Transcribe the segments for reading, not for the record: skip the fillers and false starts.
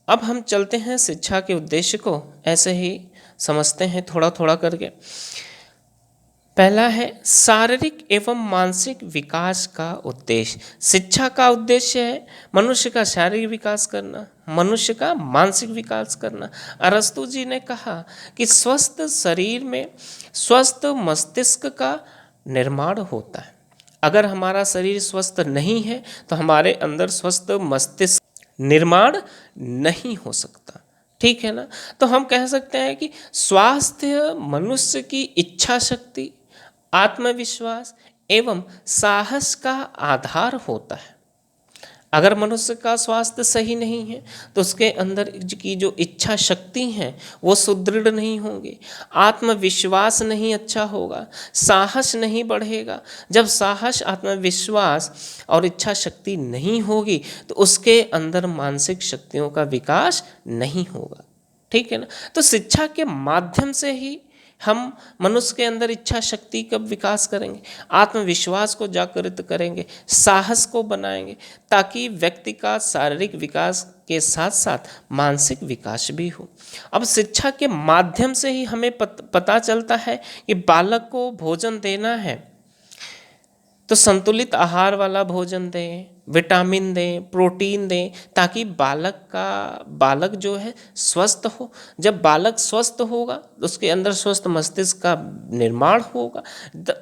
अब हम चलते हैं शिक्षा के उद्देश्य को ऐसे ही समझते हैं थोड़ा थोड़ा करके। पहला है शारीरिक एवं मानसिक विकास का उद्देश्य। शिक्षा का उद्देश्य है मनुष्य का शारीरिक विकास करना, मनुष्य का मानसिक विकास करना। अरस्तु जी ने कहा कि स्वस्थ शरीर में स्वस्थ मस्तिष्क का निर्माण होता है। अगर हमारा शरीर स्वस्थ नहीं है तो हमारे अंदर स्वस्थ मस्तिष्क निर्माण नहीं हो सकता। ठीक है ना। तो हम कह सकते हैं कि स्वास्थ्य मनुष्य की इच्छा शक्ति, आत्मविश्वास एवं साहस का आधार होता है। अगर मनुष्य का स्वास्थ्य सही नहीं है तो उसके अंदर की जो इच्छा शक्ति है वो सुदृढ़ नहीं होंगी, आत्मविश्वास नहीं अच्छा होगा, साहस नहीं बढ़ेगा। जब साहस, आत्मविश्वास और इच्छा शक्ति नहीं होगी तो उसके अंदर मानसिक शक्तियों का विकास नहीं होगा। ठीक है ना। तो शिक्षा के माध्यम से ही हम मनुष्य के अंदर इच्छा शक्ति का विकास करेंगे, आत्मविश्वास को जागृत करेंगे, साहस को बनाएंगे, ताकि व्यक्ति का शारीरिक विकास के साथ साथ मानसिक विकास भी हो। अब शिक्षा के माध्यम से ही हमें पता चलता है कि बालक को भोजन देना है तो संतुलित आहार वाला भोजन दें, विटामिन दें, प्रोटीन दें, ताकि बालक जो है स्वस्थ हो। जब बालक स्वस्थ होगा तो उसके अंदर स्वस्थ मस्तिष्क का निर्माण होगा,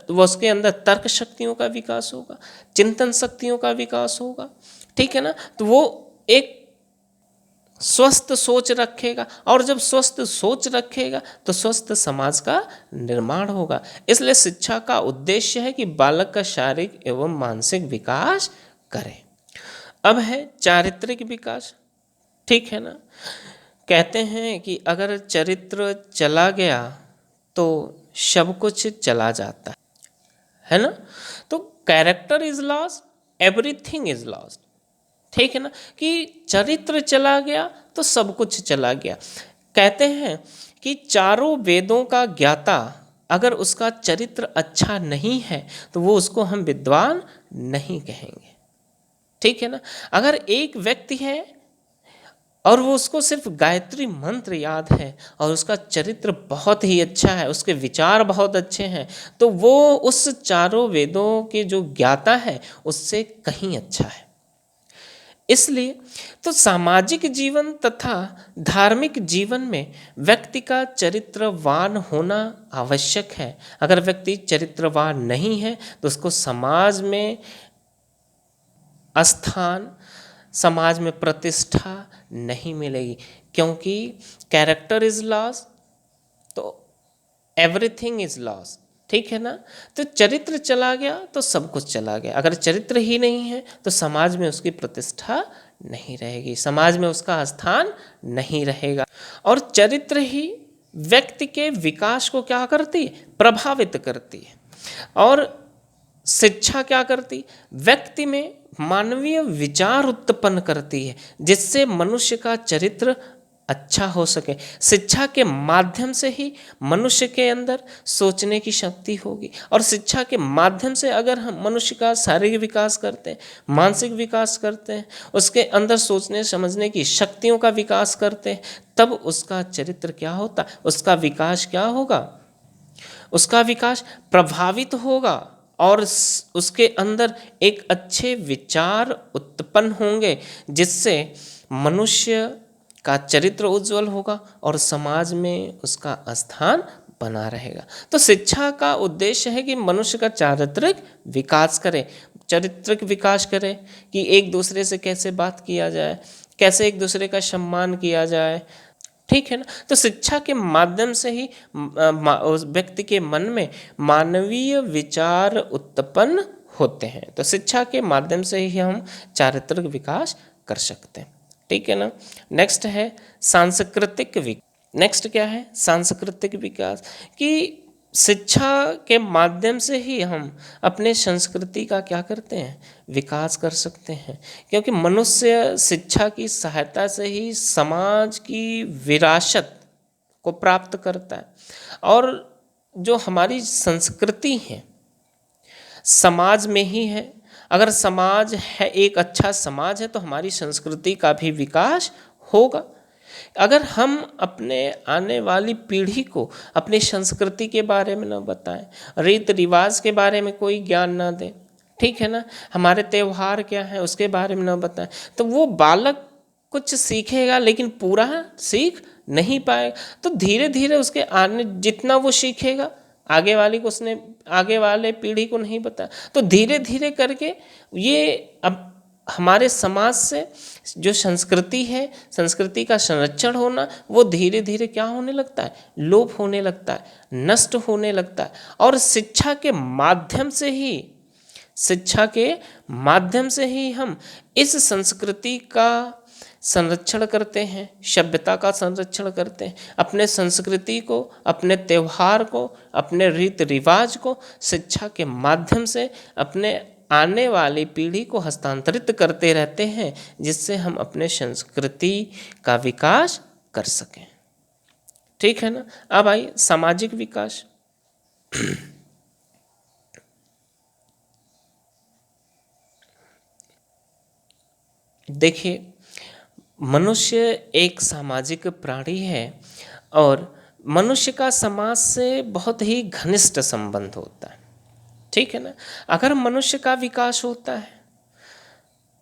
वो उसके अंदर तर्क शक्तियों का विकास होगा, चिंतन शक्तियों का विकास होगा। ठीक है ना। तो वो एक स्वस्थ सोच रखेगा, और जब स्वस्थ सोच रखेगा तो स्वस्थ समाज का निर्माण होगा। इसलिए शिक्षा का उद्देश्य है कि बालक का शारीरिक एवं मानसिक विकास करे। अब है चारित्रिक विकास। ठीक है ना। कहते हैं कि अगर चरित्र चला गया तो सब कुछ चला जाता है ना। तो character is lost, everything is lost. ठीक है ना। कि चरित्र चला गया तो सब कुछ चला गया। कहते हैं कि चारों वेदों का ज्ञाता अगर उसका चरित्र अच्छा नहीं है तो वो उसको हम विद्वान नहीं कहेंगे। ठीक है ना। अगर एक व्यक्ति है और वो उसको सिर्फ गायत्री मंत्र याद है और उसका चरित्र बहुत ही अच्छा है, उसके विचार बहुत अच्छे हैं, तो वो उस चारों वेदों के जो ज्ञाता है उससे कहीं अच्छा है। इसलिए तो सामाजिक जीवन तथा धार्मिक जीवन में व्यक्ति का चरित्रवान होना आवश्यक है। अगर व्यक्ति चरित्रवान नहीं है तो उसको समाज में स्थान, समाज में प्रतिष्ठा नहीं मिलेगी, क्योंकि कैरेक्टर इज लॉस तो एवरीथिंग इज लॉस। ठीक है ना। तो चरित्र चला गया तो सब कुछ चला गया। अगर चरित्र ही नहीं है तो समाज में उसकी प्रतिष्ठा नहीं रहेगी, समाज में उसका स्थान नहीं रहेगा। और चरित्र ही व्यक्ति के विकास को क्या करती है, प्रभावित करती है। और शिक्षा क्या करती, व्यक्ति में मानवीय विचार उत्पन्न करती है जिससे मनुष्य का चरित्र अच्छा हो सके। शिक्षा के माध्यम से ही मनुष्य के अंदर सोचने की शक्ति होगी, और शिक्षा के माध्यम से अगर हम मनुष्य का शारीरिक विकास करते हैं, मानसिक विकास करते हैं, उसके अंदर सोचने समझने की शक्तियों का विकास करते हैं, तब उसका चरित्र क्या होता, उसका विकास क्या होगा, उसका विकास प्रभावित होगा और उसके अंदर एक अच्छे विचार उत्पन्न होंगे जिससे मनुष्य का चरित्र उज्जवल होगा और समाज में उसका स्थान बना रहेगा। तो शिक्षा का उद्देश्य है कि मनुष्य का चारित्रिक विकास करे, चारित्रिक विकास करे कि एक दूसरे से कैसे बात किया जाए, कैसे एक दूसरे का सम्मान किया जाए। ठीक है ना। तो शिक्षा के माध्यम से ही उस व्यक्ति के मन में मानवीय विचार उत्पन्न होते हैं। तो शिक्षा के माध्यम से ही हम चारित्रिक विकास कर सकते हैं। ठीक है ना। नेक्स्ट है सांस्कृतिक विकास। नेक्स्ट क्या है, सांस्कृतिक विकास। कि शिक्षा के माध्यम से ही हम अपने संस्कृति का क्या करते हैं, विकास कर सकते हैं। क्योंकि मनुष्य शिक्षा की सहायता से ही समाज की विरासत को प्राप्त करता है। और जो हमारी संस्कृति है समाज में ही है। अगर समाज है, एक अच्छा समाज है, तो हमारी संस्कृति का भी विकास होगा। अगर हम अपने आने वाली पीढ़ी को अपनी संस्कृति के बारे में न बताएं, रीति रिवाज के बारे में कोई ज्ञान ना दें, ठीक है ना, हमारे त्यौहार क्या हैं उसके बारे में न बताएं, तो वो बालक कुछ सीखेगा लेकिन पूरा सीख नहीं पाएगा। तो धीरे धीरे उसके आने जितना वो सीखेगा आगे वाली को उसने आगे वाले पीढ़ी को नहीं बताया, तो धीरे धीरे करके ये अब हमारे समाज से जो संस्कृति है, संस्कृति का संरक्षण होना, वो धीरे धीरे क्या होने लगता है, लोप होने लगता है, नष्ट होने लगता है। और शिक्षा के माध्यम से ही, शिक्षा के माध्यम से ही हम इस संस्कृति का संरक्षण करते हैं, सभ्यता का संरक्षण करते हैं, अपने संस्कृति को, अपने त्यौहार को, अपने रीति रिवाज को शिक्षा के माध्यम से अपने आने वाली पीढ़ी को हस्तांतरित करते रहते हैं, जिससे हम अपने संस्कृति का विकास कर सकें। ठीक है ना। अब आई सामाजिक विकास। देखिए, मनुष्य एक सामाजिक प्राणी है और मनुष्य का समाज से बहुत ही घनिष्ठ संबंध होता है। ठीक है ना। अगर मनुष्य का विकास होता है,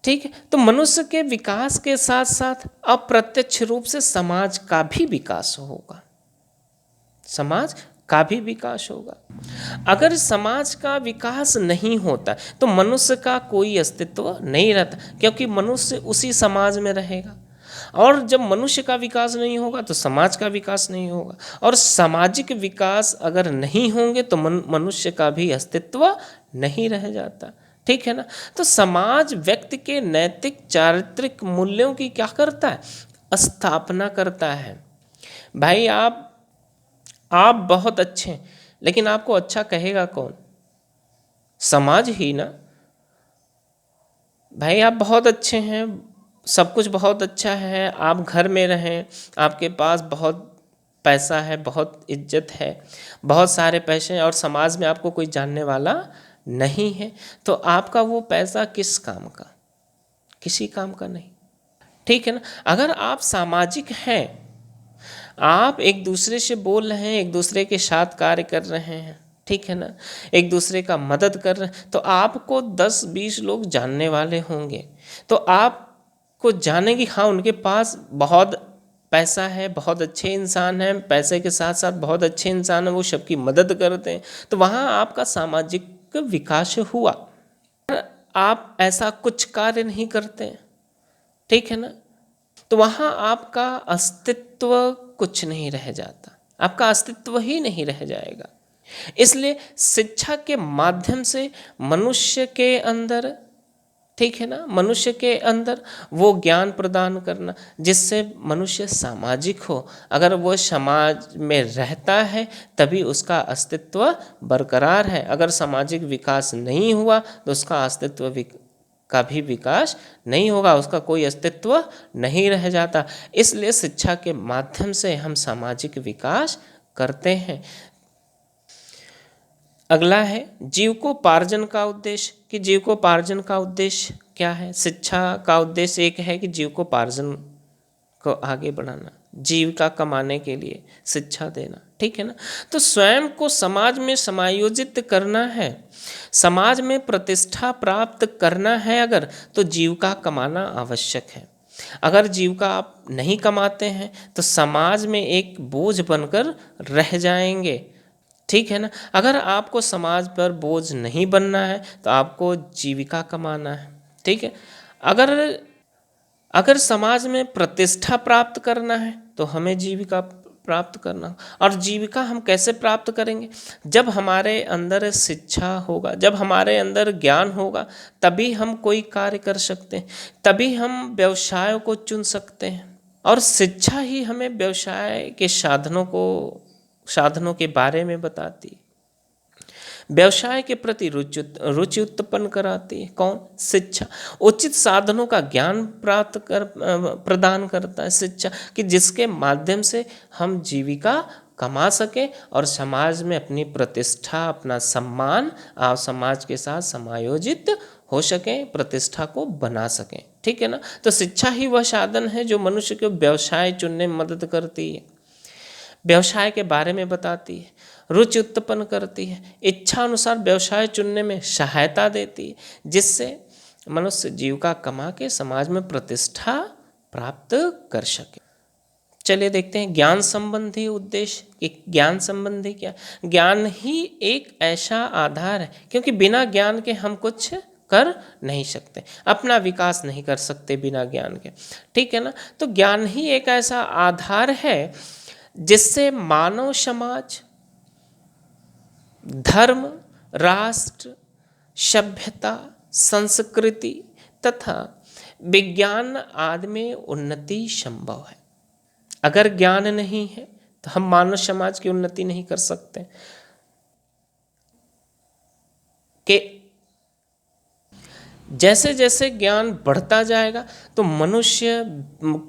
ठीक है, तो मनुष्य के विकास के साथ साथ अप्रत्यक्ष रूप से समाज का भी विकास होगा, समाज का भी विकास होगा। अगर समाज का विकास नहीं होता तो मनुष्य का कोई अस्तित्व नहीं रहता, क्योंकि मनुष्य उसी समाज में रहेगा। और जब मनुष्य का विकास नहीं होगा तो समाज का विकास नहीं होगा, और सामाजिक विकास अगर नहीं होंगे तो मनुष्य का भी अस्तित्व नहीं रह जाता। ठीक है ना। तो समाज व्यक्ति के नैतिक चारित्रिक मूल्यों की क्या करता है, स्थापना करता है। भाई आप बहुत अच्छे हैं, लेकिन आपको अच्छा कहेगा कौन, समाज ही ना। भाई आप बहुत अच्छे हैं, सब कुछ बहुत अच्छा है, आप घर में रहें, आपके पास बहुत पैसा है, बहुत इज्जत है, बहुत सारे पैसे हैं, और समाज में आपको कोई जानने वाला नहीं है, तो आपका वो पैसा किस काम का, किसी काम का नहीं। ठीक है ना। अगर आप सामाजिक हैं, आप एक दूसरे से बोल रहे हैं, एक दूसरे के साथ कार्य कर रहे हैं, ठीक है ना, एक दूसरे का मदद कर रहे हैं, तो आपको 10-20 लोग जानने वाले होंगे, तो आपको जानेंगे हाँ उनके पास बहुत पैसा है, बहुत अच्छे इंसान हैं, पैसे के साथ साथ बहुत अच्छे इंसान हैं, वो सबकी मदद करते हैं, तो वहाँ आपका सामाजिक विकास हुआ। आप ऐसा कुछ कार्य नहीं करते, ठीक है ना, तो वहाँ आपका अस्तित्व कुछ नहीं रह जाता, आपका अस्तित्व ही नहीं रह जाएगा। इसलिए शिक्षा के माध्यम से मनुष्य के अंदर, ठीक है ना, मनुष्य के अंदर वो ज्ञान प्रदान करना जिससे मनुष्य सामाजिक हो। अगर वो समाज में रहता है तभी उसका अस्तित्व बरकरार है। अगर सामाजिक विकास नहीं हुआ तो उसका अस्तित्व का भी विकास नहीं होगा, उसका कोई अस्तित्व नहीं रह जाता। इसलिए शिक्षा के माध्यम से हम सामाजिक विकास करते हैं। अगला है जीविकोपार्जन का उद्देश्य, कि जीविकोपार्जन का उद्देश्य क्या है। शिक्षा का उद्देश्य एक है कि जीविकोपार्जन को आगे बढ़ाना, जीविका कमाने के लिए शिक्षा देना, ठीक है ना। तो स्वयं को समाज में समायोजित करना है, समाज में प्रतिष्ठा प्राप्त करना है अगर, तो जीविका कमाना आवश्यक है। अगर जीविका आप नहीं कमाते हैं तो समाज में एक बोझ बनकर रह जाएंगे, ठीक है ना। अगर आपको समाज पर बोझ नहीं बनना है तो आपको जीविका कमाना है, ठीक है। अगर समाज में प्रतिष्ठा प्राप्त करना है तो हमें जीविका प्राप्त करना। और जीविका हम कैसे प्राप्त करेंगे, जब हमारे अंदर शिक्षा होगा, जब हमारे अंदर ज्ञान होगा, तभी हम कोई कार्य कर सकते हैं, तभी हम व्यवसाय को चुन सकते हैं। और शिक्षा ही हमें व्यवसाय के साधनों के बारे में बताती है, व्यवसाय के प्रति रुचि उत्पन्न कराती है। कौन, शिक्षा। उचित साधनों का ज्ञान प्रदान करता है शिक्षा, कि जिसके माध्यम से हम जीविका कमा सकें और समाज में अपनी प्रतिष्ठा, अपना सम्मान और समाज के साथ समायोजित हो सकें, प्रतिष्ठा को बना सकें। ठीक है ना। तो शिक्षा ही वह साधन है जो मनुष्य को व्यवसाय चुनने में मदद करती है, व्यवसाय के बारे में बताती है, रुचि उत्पन्न करती है, इच्छा अनुसार व्यवसाय चुनने में सहायता देती है, जिससे मनुष्य जीविका कमा के समाज में प्रतिष्ठा प्राप्त कर सके। चलिए देखते हैं ज्ञान संबंधी उद्देश्य कि ज्ञान संबंधी क्या। ज्ञान ही एक ऐसा आधार है, क्योंकि बिना ज्ञान के हम कुछ कर नहीं सकते, अपना विकास नहीं कर सकते बिना ज्ञान के, ठीक है ना। तो ज्ञान ही एक ऐसा आधार है जिससे मानव समाज, धर्म, राष्ट्र, सभ्यता, संस्कृति तथा विज्ञान आदि में उन्नति संभव है। अगर ज्ञान नहीं है तो हम मानव समाज की उन्नति नहीं कर सकते। कि जैसे जैसे ज्ञान बढ़ता जाएगा तो मनुष्य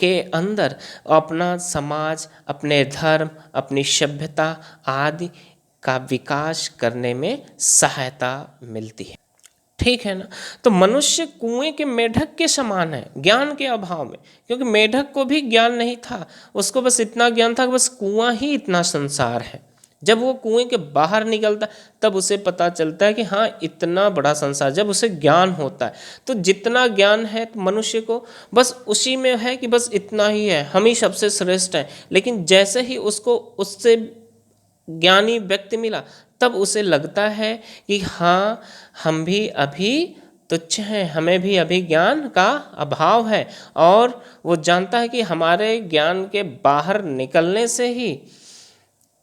के अंदर अपना समाज, अपने धर्म, अपनी सभ्यता आदि का विकास करने में सहायता मिलती है, ठीक है ना। तो मनुष्य कुएं के मेढक के समान है ज्ञान के अभाव में, क्योंकि मेढक को भी ज्ञान नहीं था, उसको बस इतना ज्ञान था कि बस कुआं ही इतना संसार है। जब वो कुएं के बाहर निकलता तब उसे पता चलता है कि हाँ इतना बड़ा संसार, जब उसे ज्ञान होता है। तो जितना ज्ञान है तो मनुष्य को बस उसी में है कि बस इतना ही है, हम ही सबसे श्रेष्ठ हैं। लेकिन जैसे ही उसको उससे ज्ञानी व्यक्ति मिला तब उसे लगता है कि हाँ हम भी अभी तुच्छ हैं, हमें भी अभी ज्ञान का अभाव है। और वो जानता है कि हमारे ज्ञान के बाहर निकलने से ही,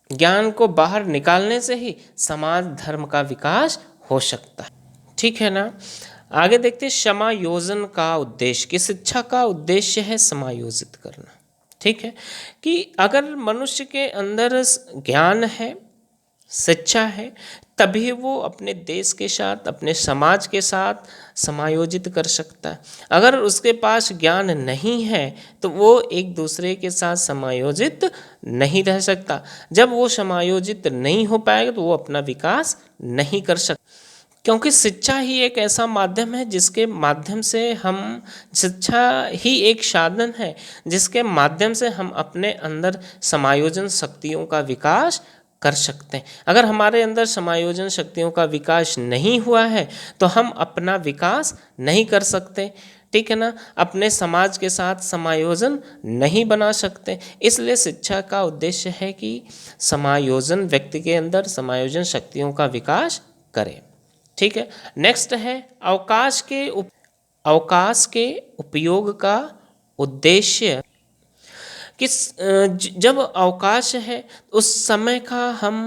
ज्ञान को बाहर निकालने से ही समाज धर्म का विकास हो सकता है, ठीक है ना। आगे देखते हैं समायोजन का उद्देश्य, कि शिक्षा का उद्देश्य है समायोजित करना, ठीक है। कि अगर मनुष्य के अंदर ज्ञान है, शिक्षा है, तभी वो अपने देश के साथ, अपने समाज के साथ समायोजित कर सकता है। अगर उसके पास ज्ञान नहीं है तो वो एक दूसरे के साथ समायोजित नहीं रह सकता। जब वो समायोजित नहीं हो पाएगा तो वो अपना विकास नहीं कर सकता, क्योंकि शिक्षा ही एक ऐसा माध्यम है जिसके माध्यम से हम, शिक्षा ही एक साधन है जिसके माध्यम से हम अपने अंदर समायोजन शक्तियों का विकास कर सकते हैं। अगर हमारे अंदर समायोजन शक्तियों का विकास नहीं हुआ है तो हम अपना विकास नहीं कर सकते, ठीक है ना। अपने समाज के साथ समायोजन नहीं बना सकते। इसलिए शिक्षा का उद्देश्य है कि समायोजन, व्यक्ति के अंदर समायोजन शक्तियों का विकास करे, ठीक है। नेक्स्ट है अवकाश के उपयोग का उद्देश्य। जब अवकाश है उस समय का हम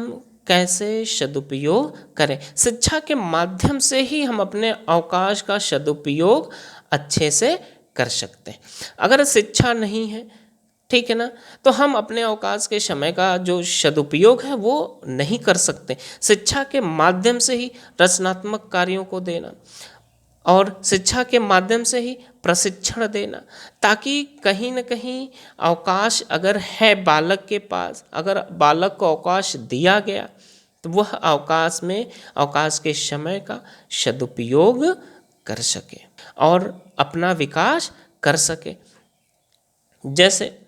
कैसे सदुपयोग करें। शिक्षा के माध्यम से ही हम अपने अवकाश का सदुपयोग अच्छे से कर सकते हैं। अगर शिक्षा नहीं है, ठीक है ना, तो हम अपने अवकाश के समय का जो सदुपयोग है वो नहीं कर सकते। शिक्षा के माध्यम से ही रचनात्मक कार्यों को देना और शिक्षा के माध्यम से ही प्रशिक्षण देना, ताकि कहीं न कहीं अवकाश अगर है बालक के पास, अगर बालक को अवकाश दिया गया तो वह अवकाश के समय का सदुपयोग कर सके और अपना विकास कर सके। जैसे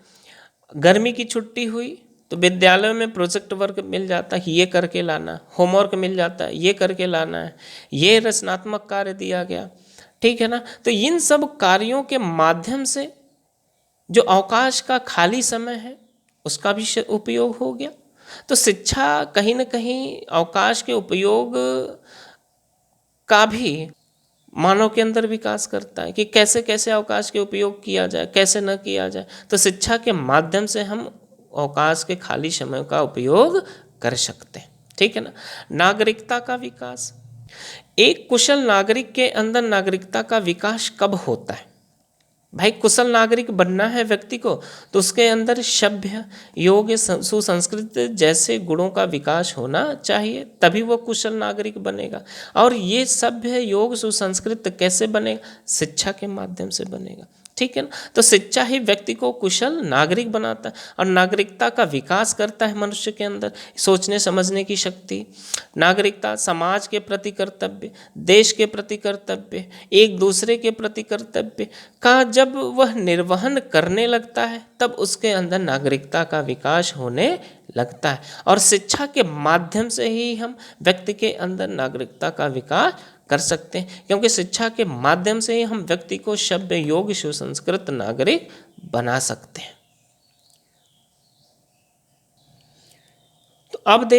गर्मी की छुट्टी हुई तो विद्यालय में प्रोजेक्ट वर्क मिल जाता है, ये करके लाना, होमवर्क मिल जाता है, ये करके लाना है, ये रचनात्मक कार्य दिया गया, ठीक है ना। तो इन सब कार्यों के माध्यम से जो अवकाश का खाली समय है उसका भी उपयोग हो गया। तो शिक्षा कहीं न कहीं अवकाश के उपयोग का भी मानव के अंदर विकास करता है कि कैसे कैसे अवकाश के उपयोग किया जाए, कैसे न किया जाए। तो शिक्षा के माध्यम से हम अवकाश के खाली समय का उपयोग कर सकते हैं, ठीक है ना। नागरिकता का विकास, एक कुशल नागरिक के अंदर नागरिकता का विकास कब होता है? भाई कुशल नागरिक बनना है व्यक्ति को तो उसके अंदर सभ्य, योग्य, सुसंस्कृत जैसे गुणों का विकास होना चाहिए, तभी वो कुशल नागरिक बनेगा। और ये सभ्य, योग्य, सुसंस्कृत कैसे बनेगा? शिक्षा के माध्यम से बनेगा। ठीक है ना। तो शिक्षा ही व्यक्ति को कुशल नागरिक बनाता है और नागरिकता का विकास करता है मनुष्य के अंदर सोचने समझने की शक्ति। नागरिकता समाज के प्रति कर्तव्य, देश के प्रति कर्तव्य, एक दूसरे के प्रति कर्तव्य का जब वह निर्वहन करने लगता है तब उसके अंदर नागरिकता का विकास होने लगता है। और शिक्षा के माध्यम से ही हम व्यक्ति के अंदर नागरिकता का विकास कर सकते हैं, क्योंकि शिक्षा के माध्यम से ही हम व्यक्ति को सभ्य योग्य सुसंस्कृत नागरिक बना सकते हैं। तो अब